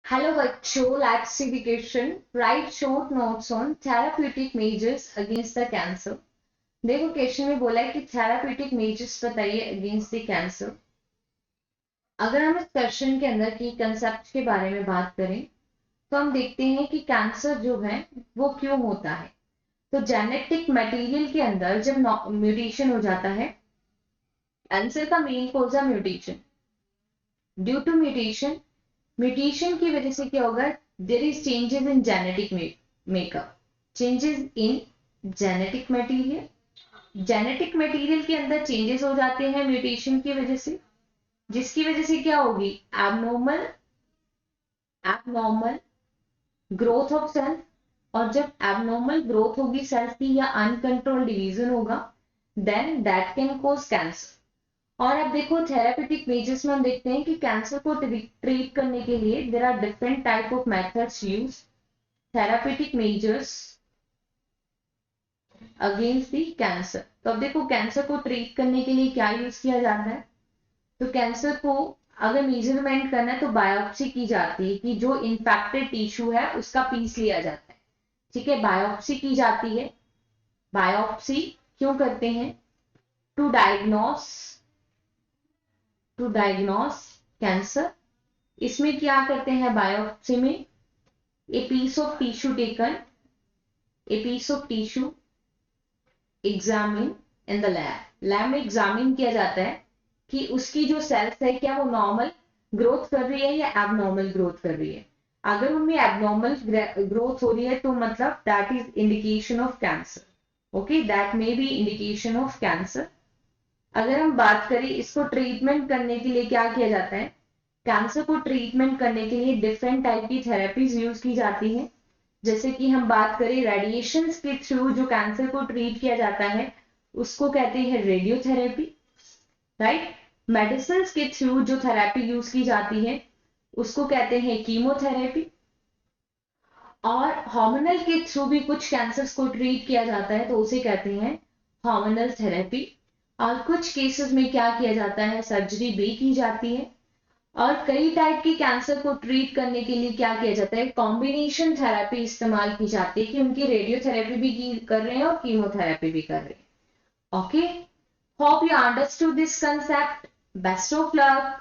Hello virtual classification. Write short notes on therapeutic measures against the cancer. देखो question में बोला है कि थेराप्यूटिक मेजर्स बताइए अगेंस्ट द कैंसर। अगर हम इस क्वेश्चन के अंदर की कंसेप्ट के बारे में बात करें तो हम देखते हैं कि कैंसर जो है वो क्यों होता है। तो जेनेटिक मटेरियल के अंदर जब म्यूटेशन हो जाता है, कैंसर का मेन कॉज है म्यूटेशन। ड्यू टू म्यूटेशन की वजह से क्या होगा, there is changes in genetic makeup, changes in genetic material के अंदर चेंजेस हो जाते हैं म्यूटेशन की वजह से, जिसकी वजह से क्या होगी, abnormal abnormal growth of cells. और जब एबनॉर्मल ग्रोथ होगी सेल्स की या अनकंट्रोल्ड डिवीजन होगा, then that can cause cancer. और अब देखो थेरापेटिक मेजर्स में हम देखते हैं कि कैंसर को ट्रीट करने के लिए there are different type of methods use. Therapeutic measures against the cancer. तो अब देखो कैंसर को ट्रीट करने के लिए क्या यूज किया जाता है। तो कैंसर को अगर मेजरमेंट करना है तो बायोप्सी की जाती है कि जो इन्फेक्टेड टिश्यू है उसका पीस लिया जाता है। ठीक है, बायोप्सी की जाती है। बायोप्सी क्यों करते हैं, टू डायग्नोस कैंसर। इसमें क्या करते हैं बायोप्सी में, a piece of tissue taken, a piece of tissue examine in the lab में एग्जामिन किया जाता है कि उसकी जो सेल्स है क्या वो नॉर्मल ग्रोथ कर रही है या एबनॉर्मल ग्रोथ कर रही है। अगर उनमें एबनॉर्मल ग्रोथ हो रही है तो मतलब that is indication of cancer. Okay, that may be indication of cancer. अगर हम बात करें इसको ट्रीटमेंट करने के लिए क्या किया जाता है, कैंसर को ट्रीटमेंट करने के लिए डिफरेंट टाइप की थेरेपीज यूज की जाती है। जैसे कि हम बात करें रेडिएशन के थ्रू जो कैंसर को ट्रीट किया जाता है उसको कहते हैं रेडियोथेरेपी, राइट। मेडिसिन के थ्रू जो थेरेपी यूज की जाती है उसको कहते हैं कीमोथेरेपी। और हार्मोनल के थ्रू भी कुछ कैंसर्स को ट्रीट किया जाता है तो उसे कहते हैं हार्मोनल थेरेपी। और कुछ केसेस में क्या किया जाता है, सर्जरी भी की जाती है। और कई टाइप की कैंसर को ट्रीट करने के लिए क्या किया जाता है, कॉम्बिनेशन थेरेपी इस्तेमाल की जाती है कि उनकी रेडियोथेरेपी भी कर रहे हैं और कीमोथेरेपी भी कर रहे हैं। Okay, hope you understood this concept. Best of luck.